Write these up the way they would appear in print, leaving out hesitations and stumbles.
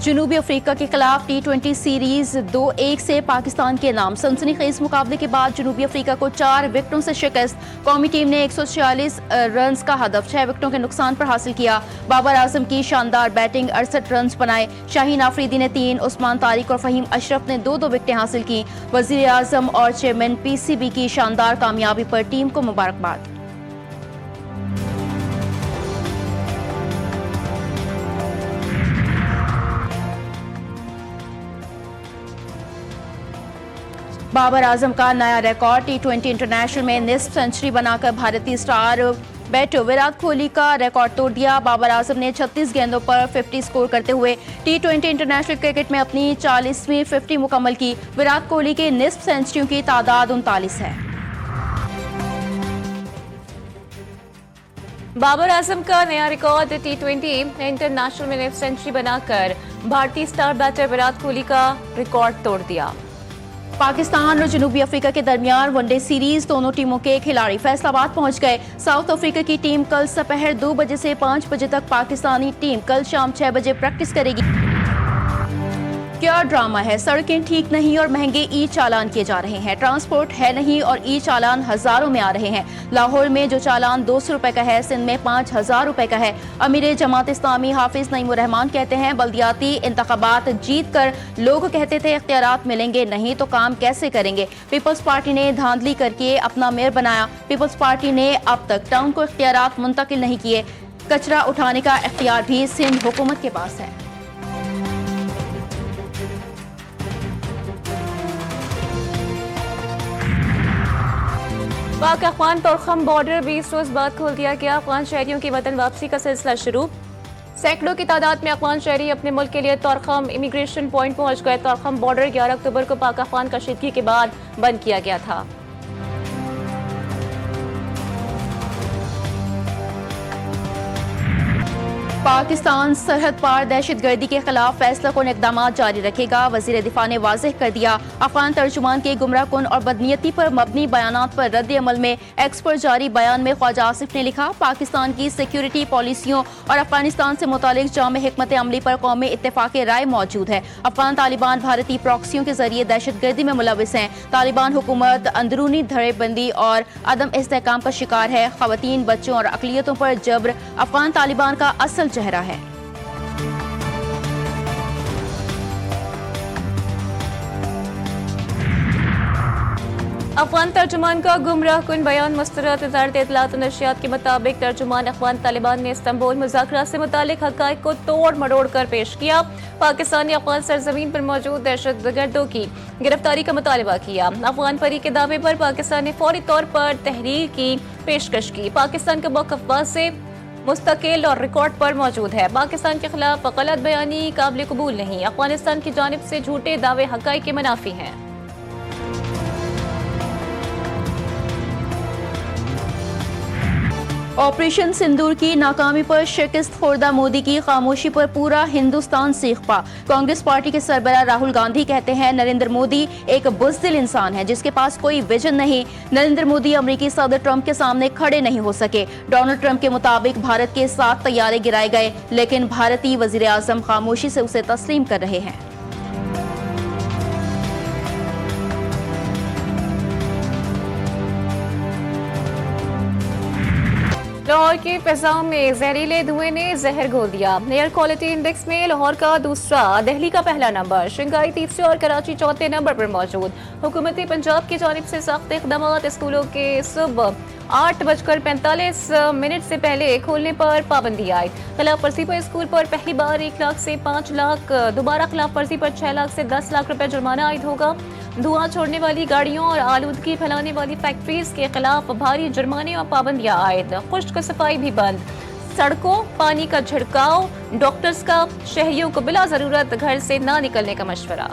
जनूबी अफ्रीका के खिलाफ T20 सीरीज 2-1 से पाकिस्तान के नाम। सनसनीखेज मुकाबले के बाद जनूबी अफ्रीका को 4 विकेटों से शिकस्त। कौमी टीम ने 146 रन का हदफ 6 विकेटों के नुकसान पर हासिल किया। बाबर आजम की शानदार बैटिंग, 68 रन बनाए। शाहीन आफरीदी ने 3, उस्मान तारिक और फहीम अशरफ ने 2-2 विकेटें हासिल की। वजीर आजम और चेयरमैन PCB की शानदार कामयाबी पर टीम को मुबारकबाद। बाबर आजम का नया रिकॉर्ड। T20 इंटरनेशनल में निस्फ सेंचुरी बनाकर भारतीय स्टार बैटर विराट कोहली का रिकॉर्ड तोड़ दिया। बाबर आजम ने 36 गेंदों पर 50 स्कोर करते हुए T20 इंटरनेशनल क्रिकेट में अपनी 40वीं 50 मुकम्मल की। विराट कोहली के निस्फ सेंचुरियों की तादाद 39 है। बाबर आजम का नया रिकॉर्ड। T20 इंटरनेशनल में निस्फ सेंचुरी बनाकर भारतीय स्टार बैटर विराट कोहली का रिकॉर्ड तोड़ दिया। पाकिस्तान और जनूबी अफ्रीका के दरमियान वनडे सीरीज दोनों टीमों के खिलाड़ी फैसलाबाद पहुंच गए। साउथ अफ्रीका की टीम कल दोपहर 2 बजे से 5 बजे तक, पाकिस्तानी टीम कल शाम 6 बजे प्रैक्टिस करेगी। क्या ड्रामा है, सड़कें ठीक नहीं और महंगे ई चालान किए जा रहे हैं। ट्रांसपोर्ट है नहीं और ई चालान हजारों में आ रहे हैं। लाहौर में जो चालान 200 रुपए का है, सिंध में 5000 रुपए का है। अमीर जमात इस्लामी हाफिज नईमुर रहमान कहते हैं, बल्दियाती इंतखाबात जीत कर लोग कहते थे इख्तियारात मिलेंगे नहीं तो काम कैसे करेंगे। पीपल्स पार्टी ने धांधली करके अपना मेयर बनाया। पीपल्स पार्टी ने अब तक टाउन को इख्तियारात मुंतकिल नहीं किए। कचरा उठाने का इख्तियार भी सिंध हुकूमत के पास है। पाक अफगान तोरखम बॉर्डर 20 रोज बाद खोल दिया गया। अफगान शहरियों की वतन वापसी का सिलसिला शुरू। सैकड़ों की तादाद में अफगान शहरी अपने मुल्क के लिए तोरखम इमिग्रेशन पॉइंट पहुंच गए। तोरखम बॉर्डर 11 अक्टूबर को पाक अफगान कशीदगी के बाद बंद किया गया था। पाकिस्तान सरहद पार दहशतगर्दी के खिलाफ फैसला कुन इकदाम जारी रखेगा। वजीर दिफा ने वाज़ेह कर दिया। अफगान तर्जुमान के गुमराह कुन और बदनीयती पर मबनी बयानात पर रद्द अमल में एक्स पर जारी बयान में ख्वाजा आसिफ ने लिखा, पाकिस्तान की सिक्योरिटी पॉलिसियों और अफगानिस्तान से मुतालिक जाम हिकमत अमली पर कौमी इत्तेफाक राय मौजूद है। अफगान तालिबान भारतीय प्रॉक्सियों के जरिए दहशतगर्दी में मुलविस हैं। तालिबान हुकूमत अंदरूनी धड़ेबंदी और अदम इस्तेहकाम का शिकार है। खवातीन, बच्चों और अकलियतों पर जबर अफगान तालिबान का असल चेहरा है। अफगान तर्जुमान का गुमराह कुन बयान मुस्तरद। वज़ारत इत्तलात और नशियात के मुताबिक तर्जुमान अफगान तालिबान ने इस्तांबुल मुज़ाकरात से मुतालिक हक़ाइक़ को तोड़ मरोड़ कर पेश किया। पाकिस्तान ने अफगान सरजमीन पर मौजूद दहशतगर्दों की गिरफ्तारी का मुतालबा किया। अफगान परी के दावे पर पाकिस्तान ने फौरी तौर पर तहरीर की पेशकश की। पाकिस्तान का मौक़िफ़ वाज़ेह, मुस्तकिल और रिकॉर्ड पर मौजूद है। पाकिस्तान के खिलाफ गलत बयानी काबिल कबूल नहीं। अफगानिस्तान की जानिब से झूठे दावे हक़ाइक़ के मुनाफी हैं। ऑपरेशन सिंदूर की नाकामी पर शिकस्त खोर्दा मोदी की खामोशी पर पूरा हिंदुस्तान सीखपा। कांग्रेस पार्टी के सरबराह राहुल गांधी कहते हैं, नरेंद्र मोदी एक बुज़दिल इंसान है जिसके पास कोई विजन नहीं। नरेंद्र मोदी अमेरिकी सदर ट्रंप के सामने खड़े नहीं हो सके। डोनाल्ड ट्रंप के मुताबिक भारत के 7 तैयारे गिराए गए, लेकिन भारतीय वजीर आजम खामोशी से उसे तस्लीम कर रहे हैं। लाहौर के फिजाओं में जहरीले धुएं ने जहर घोल दिया। एयर क्वालिटी इंडेक्स में लाहौर का दूसरा, दिल्ली का पहला नंबर, शंघाई तीसरे और कराची चौथे नंबर पर मौजूद। हुकूमत पंजाब की जानिब से सख्त इक़दाम। स्कूलों के सुबह 8:45 से पहले खोलने पर पाबंदी आई। खिलाफ वर्जी पर स्कूल पर पहली बार 1 लाख से 5 लाख, दोबारा खिलाफ वर्जी पर 6 लाख से 10 लाख रुपए जुर्माना आयद होगा। धुआं छोड़ने वाली गाड़ियों और आलूदगी फैलाने वाली फैक्ट्रीज के खिलाफ भारी जुर्माने और पाबंदियां आयद। खुश्क सफाई भी बंद। सड़कों पानी का छिड़काव। डॉक्टर्स का शहरियों को बिला जरूरत घर से ना निकलने का मशवरा।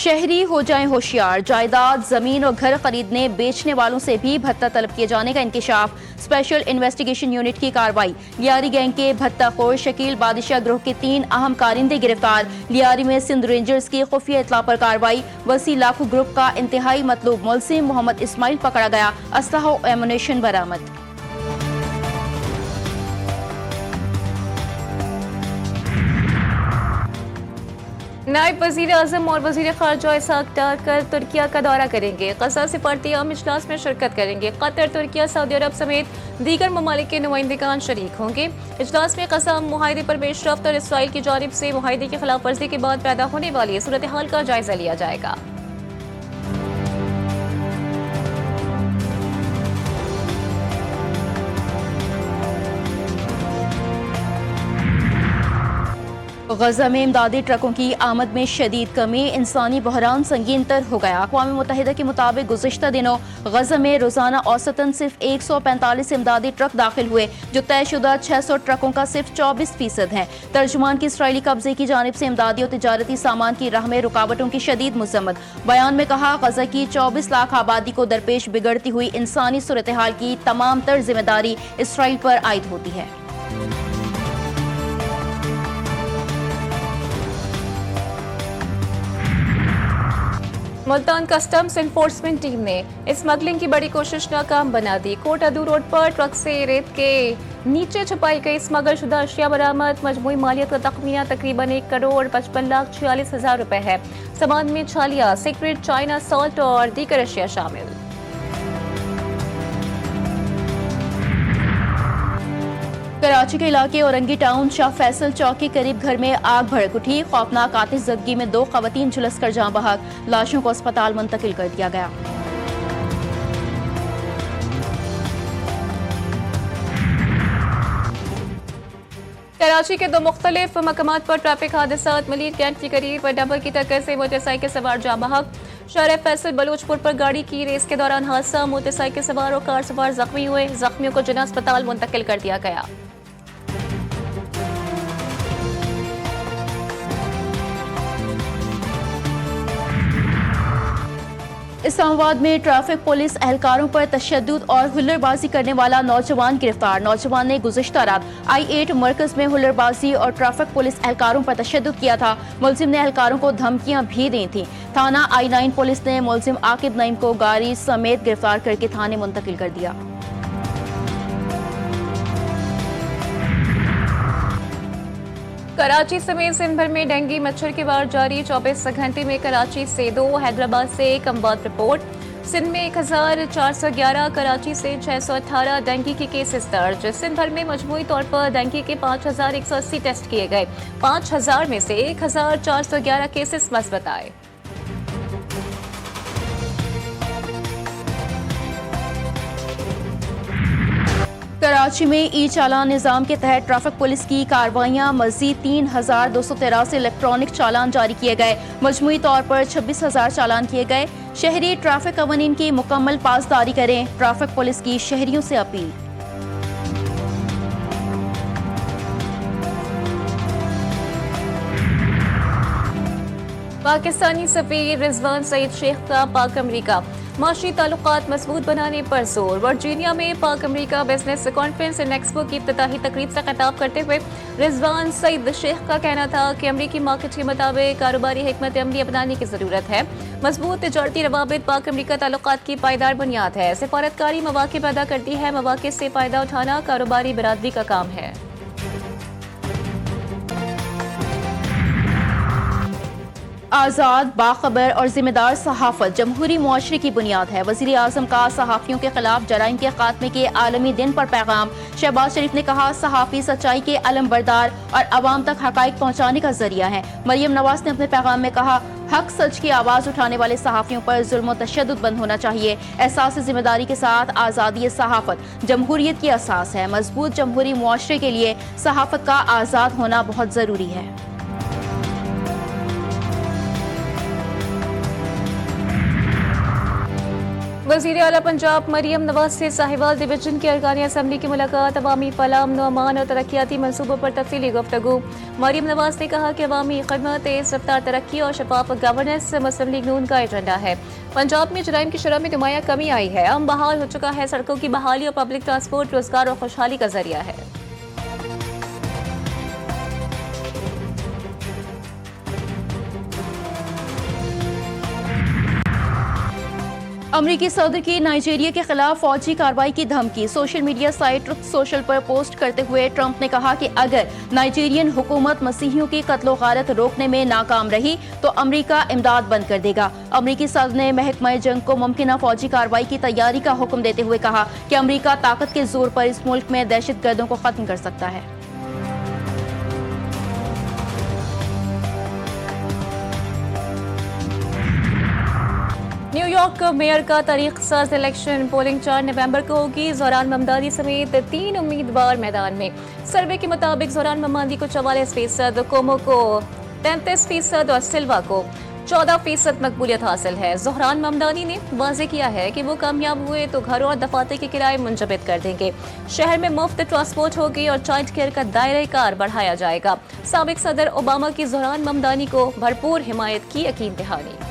शहरी हो जाएं होशियार, जायदाद, जमीन और घर खरीदने बेचने वालों से भी भत्ता तलब किए जाने का इंकशाफ। स्पेशल इन्वेस्टिगेशन यूनिट की कार्रवाई। लियारी गैंग के भत्ताखोर शकील बादशाह ग्रोह के 3 अहम कारिंदे गिरफ्तार। लियारी में सिंध रेंजर्स की खुफिया इत्तला पर कार्रवाई। वसी लाखू ग्रुप का इंतहाई मतलूब मुलजिम मोहम्मद इस्माइल पकड़ा गया। असलहा और एमुनेशन बरामद। नायब वजीर आजम और वजीर खारजा इसहाक डार कल तुर्किया का दौरा करेंगे। गजा सिफारती आम इजलास में शिरकत करेंगे। कतर, तुर्किया, सऊदी अरब समेत दीगर ममालिक के नुमाइंदगान शरीक होंगे। इजलास में गजा मुआहदे पर पेशरफ्त और इसराइल की जानिब से मुआहदे की खिलाफ वर्जी के बाद पैदा होने वाली सूरत हाल का जायजा लिया जाएगा। गजा में इमदादी ट्रकों की आमद में शदीद कमी। इंसानी बहरान संगीन तर हो गया। अक़वाम मुत्तहिदा के मुताबिक गुज़िश्ता दिनों गजा में रोजाना औसतन सिर्फ 145 इमदादी ट्रक दाखिल हुए, जो तयशुदा 600 ट्रकों का सिर्फ 24% है। तर्जुमान की इसराइली कब्जे की जानिब से इमदादी और तिजारती सामान की राह में रुकावटों की शदीद मज़म्मत। बयान में कहा, गजा की 24 लाख आबादी को दरपेश बिगड़ती हुई इंसानी सूरत हाल की तमाम तर जिम्मेदारी इसराइल पर आयद होती है। मुल्तान कस्टम्स इन्फोर्समेंट टीम ने स्मगलिंग की बड़ी कोशिश नाकाम बना दी। कोट अदू रोड पर ट्रक से रेत के नीचे छुपाई गई स्मगल शुदा अशिया बरामद। मजमूई मालियत का तखमीना तकरीबन 1,55,46,000 रुपए है। सामान में छालिया, सिगरेट, चाइना सॉल्ट और दीगर अशिया शामिल। कराची के इलाके औरंगी टाउन शाह फैसल चौक के करीब घर में आग भड़क उठी। खौफनाक आतिशज़दगी में 2 ख़वातीन झुलस कर जाँ बहक। लाशों को अस्पताल मुंतकिल कर दिया गया। कराची के 2 मुख्तलिफ मकामात पर ट्रैफिक हादसात। मलिर कैंट के करीब डबल की टक्कर से मोटरसाइकिल सवार जाँ बहक। शहर फैसल बलूचपुर पर गाड़ी की रेस के दौरान हादसा। मोटरसाइकिल सवार और कार सवार जख्मी हुए। जख्मियों को जिला अस्पताल मुंतकिल कर दिया गया। इस्लामाबाद में ट्रैफिक पुलिस एहलकारों पर तशद्दुद और हुल्लड़बाजी करने वाला नौजवान गिरफ्तार। नौजवान ने गुज़िश्ता रात I-8 मरकज में हुल्लड़बाजी और ट्रैफिक पुलिस एहलकारों पर तशद्दुद किया था। मुलजिम ने एहलकारों को धमकियां भी दी थी। थाना I-9 पुलिस ने मुलजिम आकिब नईम को गाड़ी समेत गिरफ्तार करके थाने मुंतकिल कर दिया। कराची समेत सिंध भर में डेंगू मच्छर के वार जारी। 24 घंटे में कराची से 2, हैदराबाद से 1 अमवात रिपोर्ट। सिंध में 1411, कराची से 618 डेंगू के केसेस दर्ज। सिंध भर में मजमूई तौर पर डेंगू के 5180 टेस्ट किए गए। 5000 में से 1411 केसेस मस्बत आए। कराची में ई चालान निज़ाम के तहत ट्रैफिक पुलिस की कार्रवाइयां। मजीद 3283 इलेक्ट्रॉनिक चालान जारी किए गए। मजमूई तौर पर 26,000 चालान किए गए। शहरी ट्रैफिक कवानीन की मुकम्मल पासदारी करें। ट्रैफिक पुलिस की शहरियों से अपील। पाकिस्तानी सफीर रिजवान सईद शेख का पाक अमरीका माशी ताल्लुकात मजबूत बनाने पर जोर। वर्जीनिया में पाक अमरीका बिजनेस कॉन्फ्रेंस एंड एक्सपो की इफ्तिताही तकरीब से खिताब करते हुए रिजवान सईद शेख का कहना था कि अमरीकी मार्केट के मुताबिक कारोबारी हिकमत अमली अपनाने की जरूरत है। मजबूत तिजारती रवाबित पाक अमरीका ताल्लुकात की पायदार बुनियाद है। सिफारतकारी मौके पैदा करती है। मौके से फायदा उठाना कारोबारी बरादरी का काम है। आज़ाद, बाखबर और जिम्मेदार सहाफत जमहूरी मुआशरे की बुनियाद है। वज़ीर आज़म का सहाफ़ियों के खिलाफ जराइम के खात्मे के आलमी दिन पर पैगाम। शहबाज शरीफ ने कहा, सहाफ़ी सच्चाई के अलम बरदार और अवाम तक हक़ाइक़ पहुँचाने का जरिया है। मरियम नवाज ने अपने पैगाम में कहा, हक सच की आवाज़ उठाने वाले सहाफ़ियों पर जुल्म और तशद्दुद बंद होना चाहिए। एहसास जिम्मेदारी के साथ आज़ादी सहाफ़त जमहूरियत की असास है। मजबूत जमहूरी मुआशरे के लिए सहाफ़त का आज़ाद होना बहुत ज़रूरी है। वज़ीर आला पंजाब मरियम नवाज से साहिवाल डिवीजन की अरकान असम्बली की मुलाकात। अवामी फलाह, अमन व अमान और तरक्याती मनसूबों पर तफसीली गुफ्तगू। मरियम नवाज ने कहा कि अवामी खदमत, तेज रफ्तार तरक्की और शफाफ गवर्नेंस मुस्लिम लीग नून का एजेंडा है। पंजाब में जराइम की शरह में नुमाया कमी आई है। अम बहाल हो चुका है। सड़कों की बहाली और पब्लिक ट्रांसपोर्ट रोजगार और खुशहाली का जरिया है। अमरीकी सदर की नाइजीरिया के खिलाफ फौजी कार्रवाई की धमकी। Social media site truth social पर पोस्ट करते हुए ट्रंप ने कहा कि अगर नाइजीरियन हुकूमत मसीहियों की कत्लो गारत रोकने में नाकाम रही तो अमरीका इमदाद बंद कर देगा। अमरीकी सदर ने महकमा जंग को मुमकिन फौजी कार्रवाई की तैयारी का हुक्म देते हुए कहा कि अमरीका ताकत के जोर पर इस मुल्क में दहशतगर्दों को खत्म कर सकता है। न्यूयॉर्क मेयर का तारीख साज इलेक्शन। पोलिंग 4 नवंबर को होगी। ज़ोहरान ममदानी समेत 3 उम्मीदवार मैदान में। सर्वे के मुताबिक ज़ोहरान ममदानी को 44%, कोमो को 33% और सिल्वा को 14% मकबूलियत हासिल है। ज़ोहरान ममदानी ने वाज़ेह किया है कि वो कामयाब हुए तो घरों और दफातर के किराए मुंजमद कर देंगे। शहर में मुफ्त ट्रांसपोर्ट होगी और चाइल्ड केयर का दायरा कार बढ़ाया जाएगा। साबिक सदर ओबामा की ज़ोहरान ममदानी को भरपूर हिमायत की यकीन दहानी।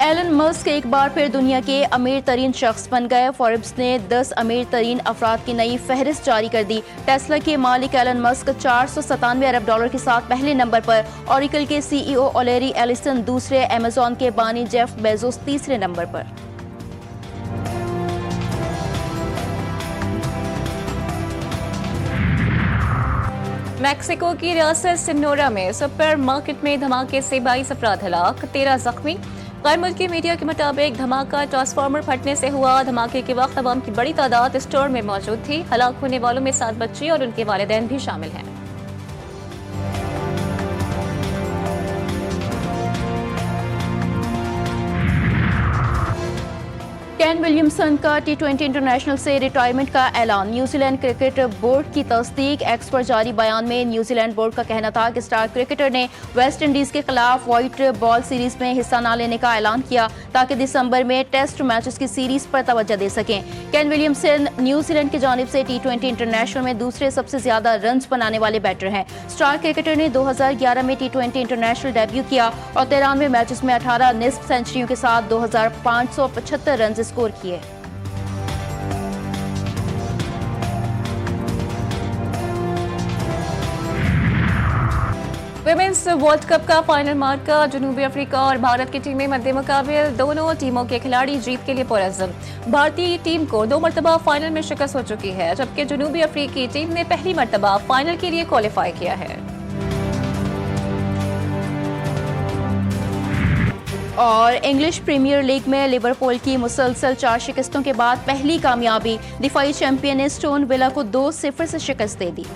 एलन मस्क एक बार फिर दुनिया के अमीर तरीन शख्स बन गए। फॉर्ब्स ने 10 अमीर तरीन अफराद की नई फहरिस्त जारी कर दी। टेस्ला के मालिक एलन मस्क 497 अरब डॉलर के साथ पहले नंबर पर, ऑरिकल के CEO ओलेरी एलिसन दूसरे, अमेजॉन के बानी जेफ बेजोस तीसरे नंबर पर। मैक्सिको की रियासत सिनोरा में सुपर मार्केट में धमाके से 22 अफराद हलाक, 13 जख्मी। गैर मुल्की मीडिया के मुताबिक धमाका ट्रांसफार्मर फटने से हुआ। धमाके के वक्त अवाम की बड़ी तादाद स्टोर में मौजूद थी। हलाक होने वालों में 7 बच्चे और उनके वालिदैन भी शामिल हैं। केन विलियमसन का T20 इंटरनेशनल से रिटायरमेंट का ऐलान। न्यूजीलैंड क्रिकेट बोर्ड की तस्दीक। एक्स पर जारी बयान में न्यूजीलैंड बोर्ड का कहना था कि स्टार क्रिकेटर ने वेस्ट इंडीज के खिलाफ व्हाइट बॉल सीरीज में हिस्सा न लेने का ऐलान किया ताकि दिसंबर में टेस्ट मैचेस की सीरीज पर तवज्जो दे सकें। केन विलियमसन न्यूजीलैंड की जानिब से T20 इंटरनेशनल में दूसरे सबसे ज्यादा रन्स बनाने वाले बैटर हैं। स्टार क्रिकेटर ने 2011 में T20 इंटरनेशनल डेब्यू किया और 93 मैचेस में 18 निस्फ सेंचुरियों के साथ 2575 रन स्कोर किए। विमेंस वर्ल्ड कप का फाइनल मार्का। जनूबी अफ्रीका और भारत की टीमें मद्दे मुकाबिल। दोनों टीमों के खिलाड़ी जीत के लिए पुरअज़्म। भारतीय टीम को 2 मरतबा फाइनल में शिकस्त हो चुकी है, जबकि जनूबी अफ्रीकी टीम ने पहली मरतबा फाइनल के लिए क्वालिफाई किया है। और इंग्लिश प्रीमियर लीग में लिवरपूल की मुसलसल 4 शिकस्तों के बाद पहली कामयाबी। दिफाई चैंपियन ने स्टोन विला को 2-0 से शिकस्त दे दी।